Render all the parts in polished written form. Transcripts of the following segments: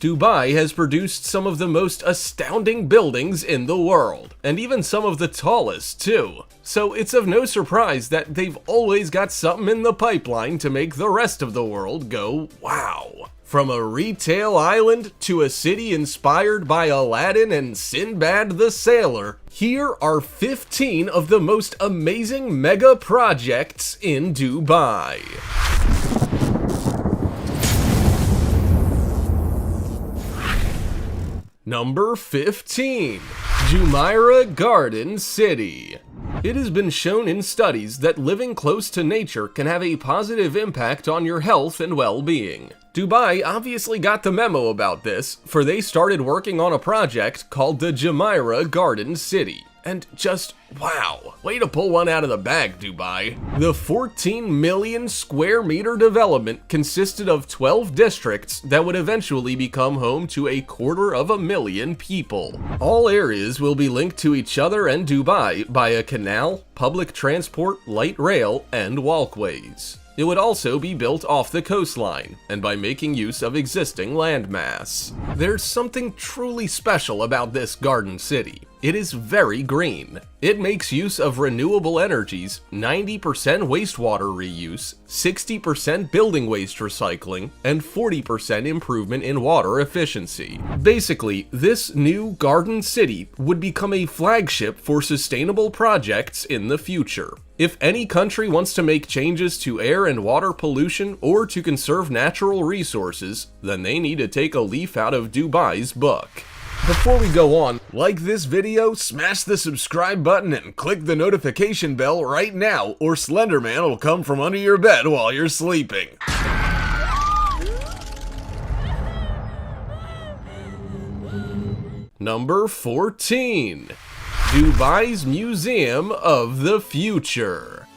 Dubai has produced some of the most astounding buildings in the world, and even some of the tallest too. So it's of no surprise that they've always got something in the pipeline to make the rest of the world go wow. From a retail island to a city inspired by Aladdin and Sinbad the Sailor, here are 15 of the most amazing mega projects in Dubai. Number 15. Jumeirah Garden City. It has been shown in studies that living close to nature can have a positive impact on your health and well-being. Dubai obviously got the memo about this, for they started working on a project called the Jumeirah Garden City. And just wow, way to pull one out of the bag, Dubai. The 14 million square meter development consisted of 12 districts that would eventually become home to 250,000 people. All areas will be linked to each other and Dubai by a canal, public transport, light rail, and walkways. It would also be built off the coastline, and by making use of existing landmass. There's something truly special about this garden city. It is very green. It makes use of renewable energies, 90% wastewater reuse, 60% building waste recycling, and 40% improvement in water efficiency. Basically, this new garden city would become a flagship for sustainable projects in the future. If any country wants to make changes to air and water pollution or to conserve natural resources, then they need to take a leaf out of Dubai's book. Before we go on, like this video, smash the subscribe button, and click the notification bell right now, or Slenderman will come from under your bed while you're sleeping. Number 14. Dubai's Museum of the Future.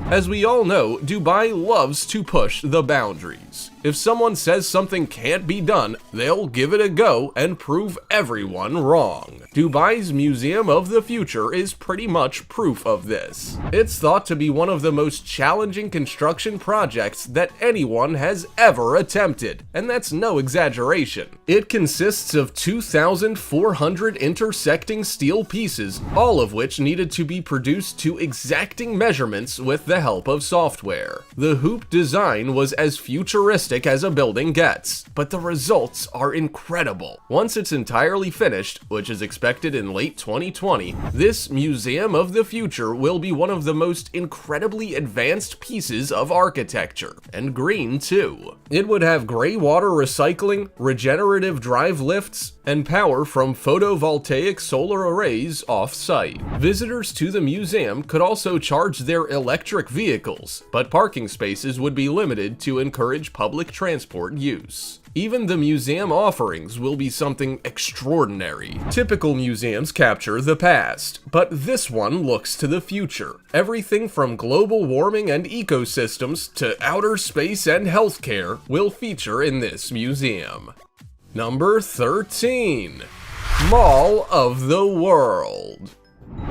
As we all know, Dubai loves to push the boundaries. If someone says something can't be done, they'll give it a go and prove everyone wrong. Dubai's Museum of the Future is pretty much proof of this. It's thought to be one of the most challenging construction projects that anyone has ever attempted, and that's no exaggeration. It consists of 2,400 intersecting steel pieces, all of which needed to be produced to exacting measurements with the help of software. The hoop design was as futuristic as a building gets, but the results are incredible. Once it's entirely finished, which is expected in late 2020, this Museum of the Future will be one of the most incredibly advanced pieces of architecture, and green too. It would have gray water recycling, regenerative drive lifts, and power from photovoltaic solar arrays off-site. Visitors to the museum could also charge their electric vehicles, but parking spaces would be limited to encourage public transport use. Even the museum offerings will be something extraordinary. Typical museums capture the past, but this one looks to the future. Everything from global warming and ecosystems to outer space and healthcare will feature in this museum. Number 13. Mall of the World.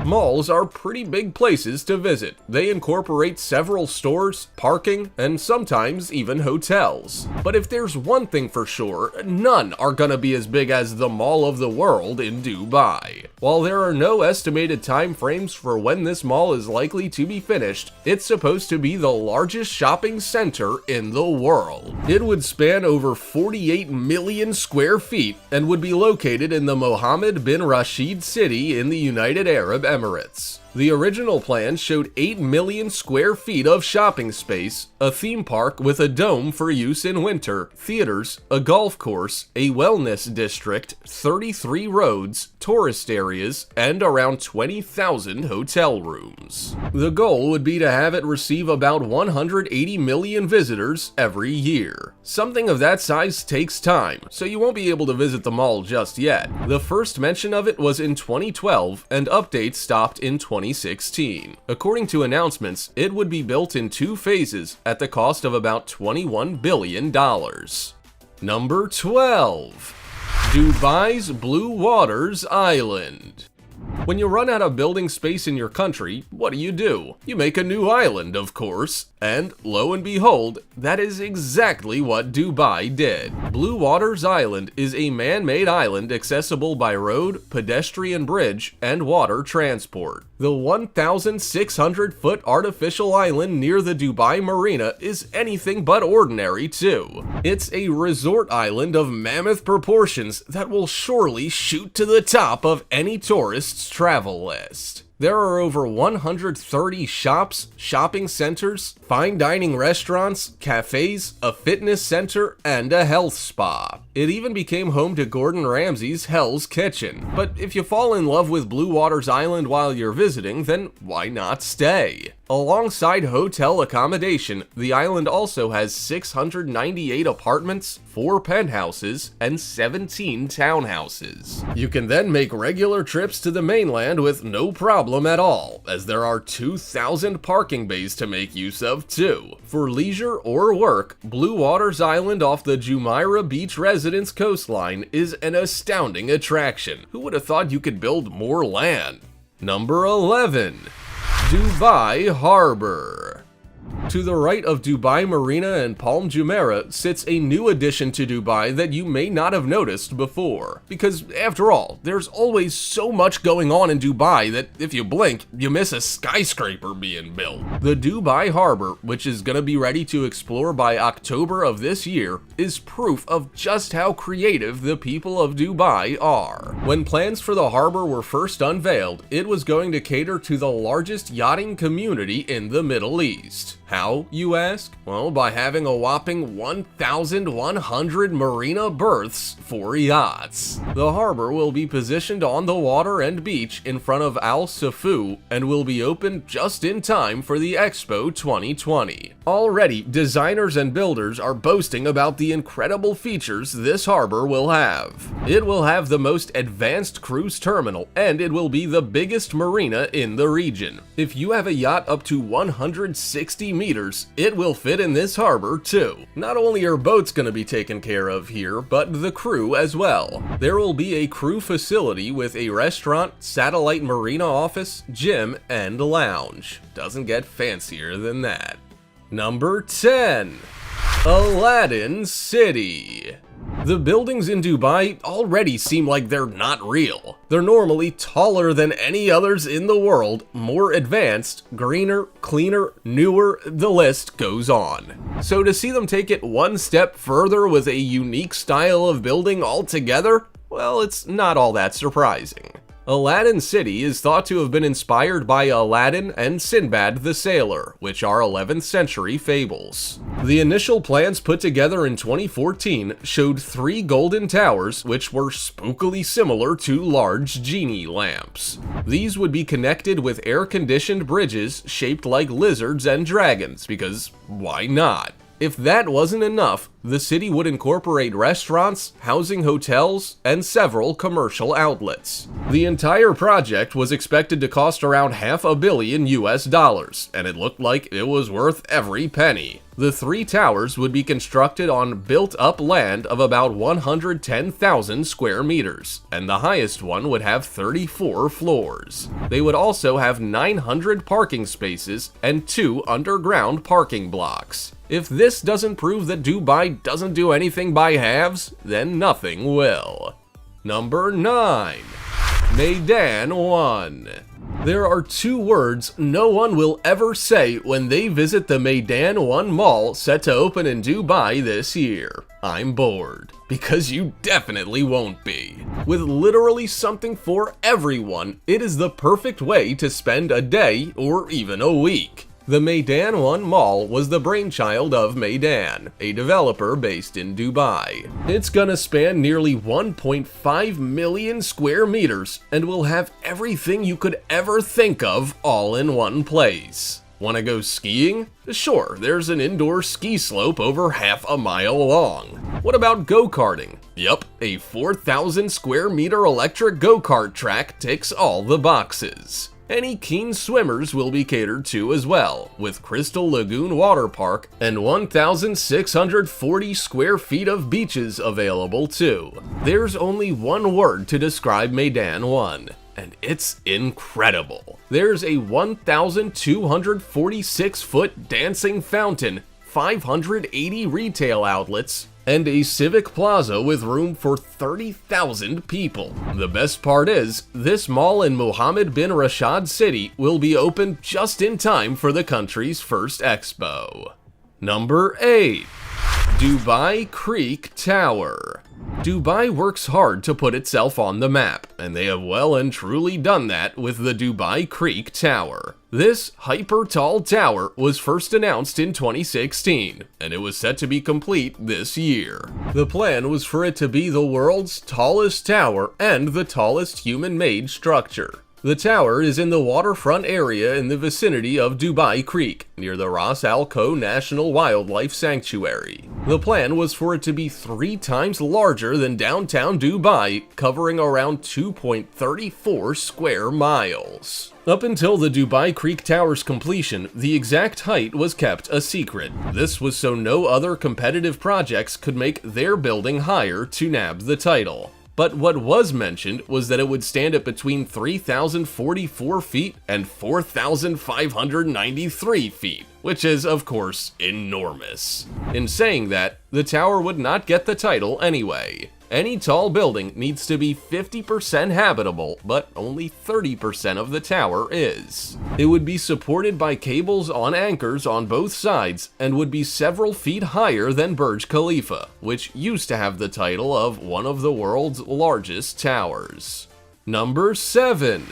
Malls are pretty big places to visit. They incorporate several stores, parking, and sometimes even hotels. But if there's one thing for sure, none are gonna be as big as the Mall of the World in Dubai. While there are no estimated time frames for when this mall is likely to be finished, it's supposed to be the largest shopping center in the world. It would span over 48 million square feet and would be located in the Mohammed bin Rashid city in the United Arab Emirates. The original plan showed 8 million square feet of shopping space, a theme park with a dome for use in winter, theaters, a golf course, a wellness district, 33 roads, tourist areas, and around 20,000 hotel rooms. The goal would be to have it receive about 180 million visitors every year. Something of that size takes time, so you won't be able to visit the mall just yet. The first mention of it was in 2012, and updates stopped in 2016. According to announcements, it would be built in 2 phases at the cost of about $21 billion. Number 12. Dubai's Blue Waters Island. When you run out of building space in your country, what do? You make a new island, of course. And lo and behold, that is exactly what Dubai did. Blue Waters Island is a man-made island accessible by road, pedestrian bridge, and water transport. The 1,600-foot artificial island near the Dubai Marina is anything but ordinary, too. It's a resort island of mammoth proportions that will surely shoot to the top of any tourist's travel list. There are over 130 shops, shopping centers, fine dining restaurants, cafes, a fitness center, and a health spa. It even became home to Gordon Ramsay's Hell's Kitchen. But if you fall in love with Blue Waters Island while you're visiting, then why not stay? Alongside hotel accommodation, the island also has 698 apartments, 4 penthouses, and 17 townhouses. You can then make regular trips to the mainland with no problem at all, as there are 2,000 parking bays to make use of too. For leisure or work, Blue Waters Island off the Jumeirah Beach Residence coastline is an astounding attraction. Who would have thought you could build more land? Number 11. Dubai Harbor. To the right of Dubai Marina and Palm Jumeirah sits a new addition to Dubai that you may not have noticed before. Because after all, there's always so much going on in Dubai that if you blink, you miss a skyscraper being built. The Dubai Harbor, which is gonna be ready to explore by October of this year, is proof of just how creative the people of Dubai are. When plans for the harbor were first unveiled, it was going to cater to the largest yachting community in the Middle East. How, you ask? Well, by having a whopping 1,100 marina berths for yachts. The harbor will be positioned on the water and beach in front of Al Safu and will be open just in time for the Expo 2020. Already, designers and builders are boasting about the incredible features this harbor will have. It will have the most advanced cruise terminal, and it will be the biggest marina in the region. If you have a yacht up to 160 meters, it will fit in this harbor too. Not only are boats going to be taken care of here, but the crew as well. There will be a crew facility with a restaurant, satellite marina office, gym, and lounge. Doesn't get fancier than that. Number 10. Aladdin City. The buildings in Dubai already seem like they're not real. They're normally taller than any others in the world, more advanced, greener, cleaner, newer, the list goes on. So to see them take it one step further with a unique style of building altogether, well, it's not all that surprising. Aladdin City is thought to have been inspired by Aladdin and Sinbad the Sailor, which are 11th century fables. The initial plans put together in 2014 showed 3 golden towers which were spookily similar to large genie lamps. These would be connected with air-conditioned bridges shaped like lizards and dragons, because why not? If that wasn't enough, the city would incorporate restaurants, housing hotels, and several commercial outlets. The entire project was expected to cost around $500 million US, and it looked like it was worth every penny. The 3 towers would be constructed on built-up land of about 110,000 square meters, and the highest one would have 34 floors. They would also have 900 parking spaces and 2 underground parking blocks. If this doesn't prove that Dubai doesn't do anything by halves, then nothing will. Number 9. Meydan 1. There are 2 words no one will ever say when they visit the Meydan 1 mall set to open in Dubai this year. I'm bored. Because you definitely won't be. With literally something for everyone, it is the perfect way to spend a day or even a week. The Meydan 1 Mall was the brainchild of Meydan, a developer based in Dubai. It's gonna span nearly 1.5 million square meters and will have everything you could ever think of all in one place. Wanna go skiing? Sure, there's an indoor ski slope over half a mile long. What about go-karting? Yup, a 4,000 square meter electric go-kart track ticks all the boxes. Any keen swimmers will be catered to as well, with Crystal Lagoon Water Park and 1,640 square feet of beaches available too. There's only one word to describe Meydan 1, and it's incredible. There's a 1,246-foot dancing fountain, 580 retail outlets, and a civic plaza with room for 30,000 people. The best part is, this mall in Mohammed bin Rashid City will be open just in time for the country's first expo. Number 8. Dubai Creek Tower. Dubai works hard to put itself on the map, and they have well and truly done that with the Dubai Creek Tower. This hyper-tall tower was first announced in 2016, and it was set to be complete this year. The plan was for it to be the world's tallest tower and the tallest human-made structure. The tower is in the waterfront area in the vicinity of Dubai Creek, near the Ras Al Khaimah National Wildlife Sanctuary. The plan was for it to be 3 times larger than downtown Dubai, covering around 2.34 square miles. Up until the Dubai Creek Tower's completion, the exact height was kept a secret. This was so no other competitive projects could make their building higher to nab the title. But what was mentioned was that it would stand at between 3,044 feet and 4,593 feet, which is, of course, enormous. In saying that, the tower would not get the title anyway. Any tall building needs to be 50% habitable, but only 30% of the tower is. It would be supported by cables on anchors on both sides and would be several feet higher than Burj Khalifa, which used to have the title of one of the world's largest towers. Number 7.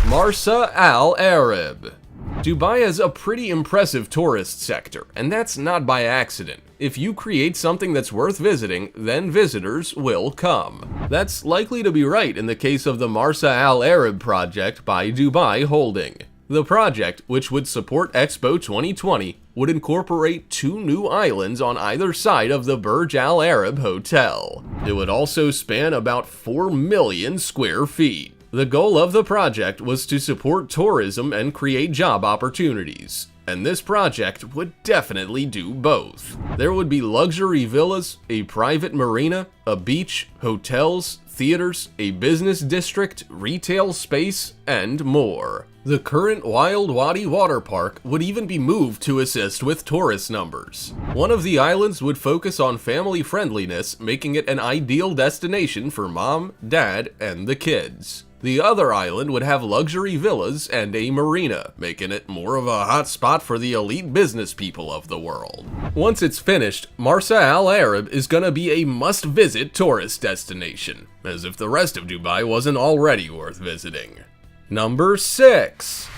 Marsa Al Arab. Dubai has a pretty impressive tourist sector, and that's not by accident. If you create something that's worth visiting, then visitors will come. That's likely to be right in the case of the Marsa Al Arab project by Dubai Holding. The project, which would support Expo 2020, would incorporate 2 new islands on either side of the Burj Al Arab Hotel. It would also span about 4 million square feet. The goal of the project was to support tourism and create job opportunities, and this project would definitely do both. There would be luxury villas, a private marina, a beach, hotels, theaters, a business district, retail space, and more. The current Wild Wadi water park would even be moved to assist with tourist numbers. One of the islands would focus on family friendliness, making it an ideal destination for mom, dad, and the kids. The other island would have luxury villas and a marina, making it more of a hot spot for the elite business people of the world. Once it's finished, Marsa Al Arab is gonna be a must-visit tourist destination, as if the rest of Dubai wasn't already worth visiting. Number 6.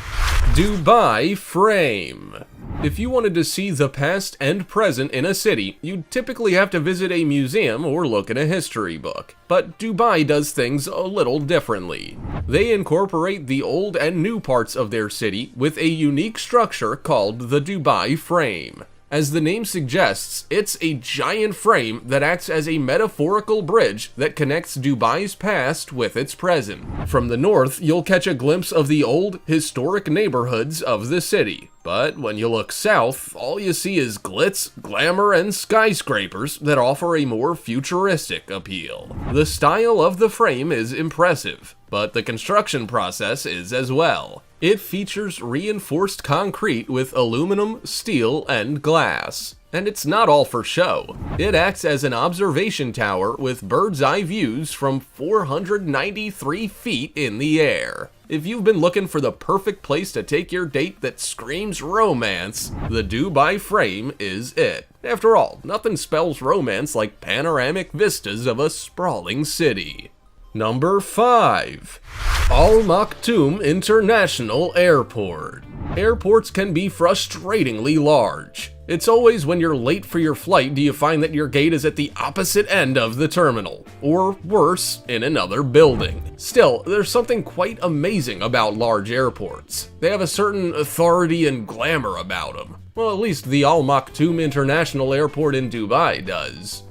Dubai Frame. If you wanted to see the past and present in a city, you'd typically have to visit a museum or look in a history book. But Dubai does things a little differently. They incorporate the old and new parts of their city with a unique structure called the Dubai Frame. As the name suggests, it's a giant frame that acts as a metaphorical bridge that connects Dubai's past with its present. From the north, you'll catch a glimpse of the old, historic neighborhoods of the city. But when you look south, all you see is glitz, glamour, and skyscrapers that offer a more futuristic appeal. The style of the frame is impressive, but the construction process is as well. It features reinforced concrete with aluminum, steel, and glass. And it's not all for show. It acts as an observation tower with bird's eye views from 493 feet in the air. If you've been looking for the perfect place to take your date that screams romance, the Dubai Frame is it. After all, nothing spells romance like panoramic vistas of a sprawling city. Number 5. Al Maktoum International Airport. Airports can be frustratingly large. It's always when you're late for your flight do you find that your gate is at the opposite end of the terminal, or worse, in another building. Still, there's something quite amazing about large airports. They have a certain authority and glamour about them. Well, at least the Al Maktoum International Airport in Dubai does.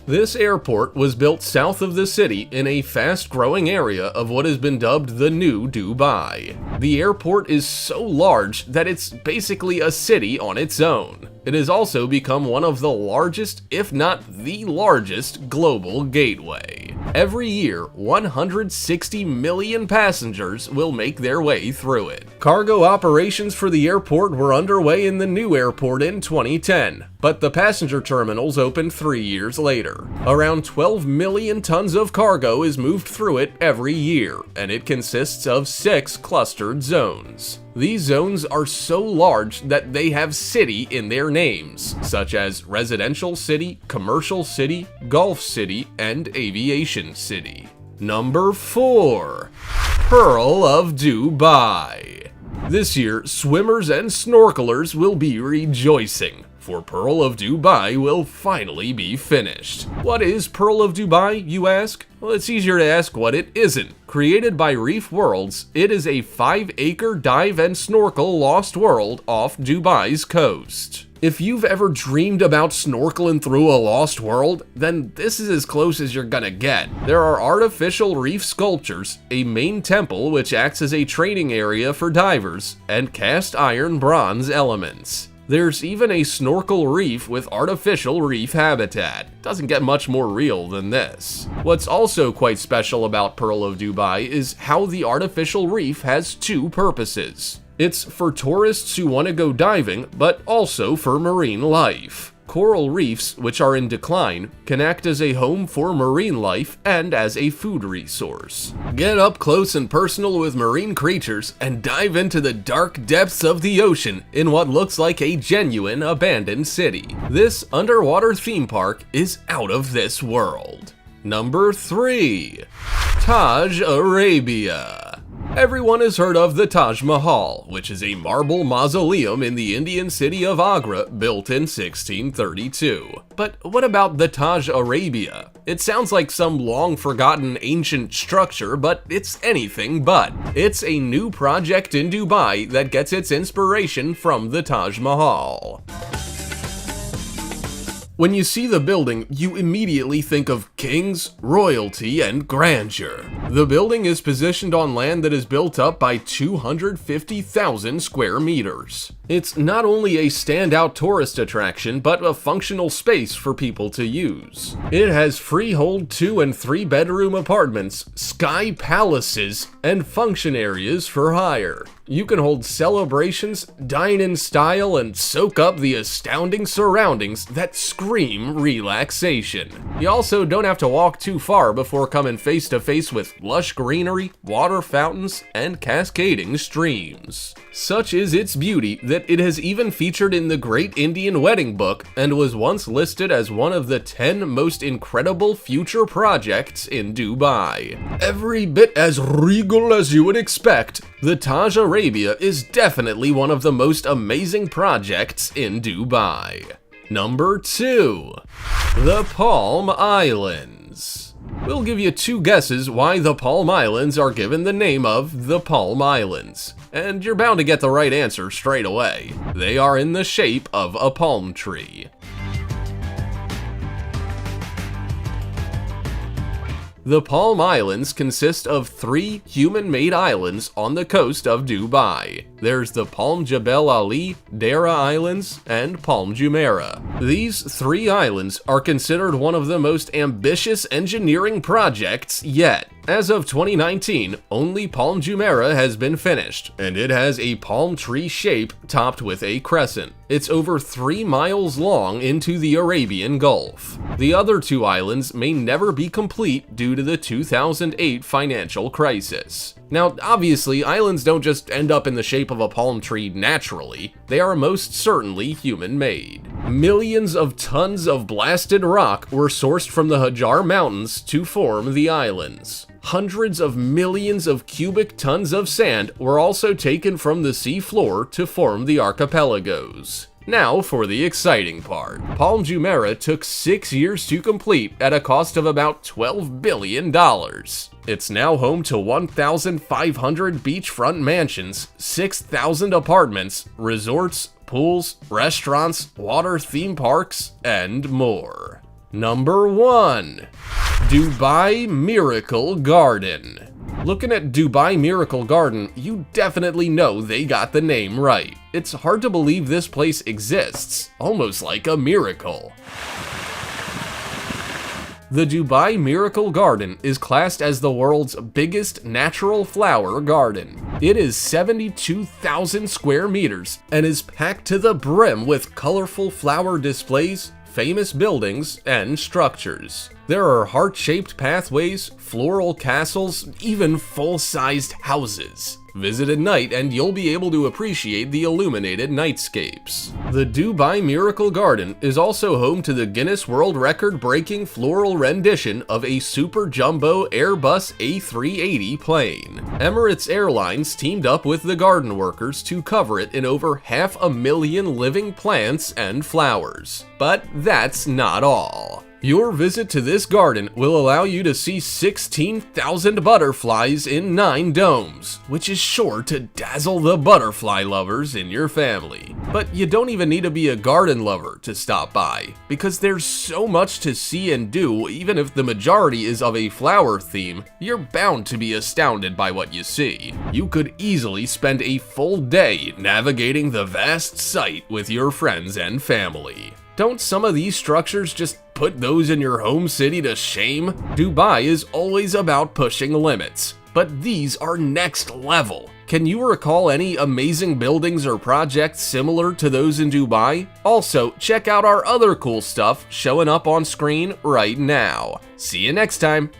This airport was built south of the city in a fast-growing area of what has been dubbed the New Dubai. The airport is so large that it's basically a city on its own. It has also become one of the largest, if not the largest, global gateway. Every year, 160 million passengers will make their way through it. Cargo operations for the airport were underway in the new airport in 2010, but the passenger terminals opened 3 years later. Around 12 million tons of cargo is moved through it every year, and it consists of 6 clustered zones. These zones are so large that they have city in their names, such as Residential City, Commercial City, Golf City, and Aviation City. Number 4. Pearl of Dubai. This year, swimmers and snorkelers will be rejoicing, for Pearl of Dubai will finally be finished. What is Pearl of Dubai, you ask? Well, it's easier to ask what it isn't. Created by Reef Worlds, it is a 5-acre dive and snorkel lost world off Dubai's coast. If you've ever dreamed about snorkeling through a lost world, then this is as close as you're gonna get. There are artificial reef sculptures, a main temple which acts as a training area for divers, and cast iron bronze elements. There's even a snorkel reef with artificial reef habitat. Doesn't get much more real than this. What's also quite special about Pearl of Dubai is how the artificial reef has 2 purposes. It's for tourists who want to go diving, but also for marine life. Coral reefs, which are in decline, can act as a home for marine life and as a food resource. Get up close and personal with marine creatures and dive into the dark depths of the ocean in what looks like a genuine abandoned city. This underwater theme park is out of this world. Number 3. Taj Arabia. Everyone has heard of the Taj Mahal, which is a marble mausoleum in the Indian city of Agra built in 1632. But what about the Taj Arabia? It sounds like some long-forgotten ancient structure, but it's anything but. It's a new project in Dubai that gets its inspiration from the Taj Mahal. When you see the building, you immediately think of kings, royalty, and grandeur. The building is positioned on land that is built up by 250,000 square meters. It's not only a standout tourist attraction, but a functional space for people to use. It has freehold 2- and 3-bedroom apartments, sky palaces, and function areas for hire. You can hold celebrations, dine in style, and soak up the astounding surroundings that scream relaxation. You also don't have to walk too far before coming face to face with lush greenery, water fountains, and cascading streams. Such is its beauty that it has even featured in the Great Indian Wedding Book and was once listed as one of the 10 most incredible future projects in Dubai. Every bit as regal as you would expect, the Taj Arabia is definitely one of the most amazing projects in Dubai. Number 2. The Palm Islands. We'll give you 2 guesses why the Palm Islands are given the name of the Palm Islands, and you're bound to get the right answer straight away. They are in the shape of a palm tree. The Palm Islands consist of 3 human-made islands on the coast of Dubai. There's the Palm Jebel Ali, Deira Islands, and Palm Jumeirah. These 3 islands are considered one of the most ambitious engineering projects yet. As of 2019, only Palm Jumeirah has been finished, and it has a palm tree shape topped with a crescent. It's over 3 miles long into the Arabian Gulf. The other 2 islands may never be complete due to the 2008 financial crisis. Now, obviously, islands don't just end up in the shape of a palm tree naturally. They are most certainly human-made. Millions of tons of blasted rock were sourced from the Hajar Mountains to form the islands. Hundreds of millions of cubic tons of sand were also taken from the sea floor to form the archipelagos. Now for the exciting part. Palm Jumeirah took 6 years to complete at a cost of about $12 billion. It's now home to 1,500 beachfront mansions, 6,000 apartments, resorts, pools, restaurants, water theme parks, and more. Number 1. Dubai Miracle Garden. Looking at Dubai Miracle Garden, you definitely know they got the name right. It's hard to believe this place exists, almost like a miracle. The Dubai Miracle Garden is classed as the world's biggest natural flower garden. It is 72,000 square meters and is packed to the brim with colorful flower displays, famous buildings, and structures. There are heart-shaped pathways, floral castles, even full-sized houses. Visit at night and you'll be able to appreciate the illuminated nightscapes. The Dubai Miracle Garden is also home to the Guinness World Record-breaking floral rendition of a super jumbo Airbus A380 plane. Emirates Airlines teamed up with the garden workers to cover it in over 500,000 living plants and flowers. But that's not all. Your visit to this garden will allow you to see 16,000 butterflies in 9 domes, which is sure to dazzle the butterfly lovers in your family. But you don't even need to be a garden lover to stop by, because there's so much to see and do. Even if the majority is of a flower theme, you're bound to be astounded by what you see. You could easily spend a full day navigating the vast site with your friends and family. Don't some of these structures just put those in your home city to shame? Dubai is always about pushing limits, but these are next level. Can you recall any amazing buildings or projects similar to those in Dubai? Also, check out our other cool stuff showing up on screen right now. See you next time!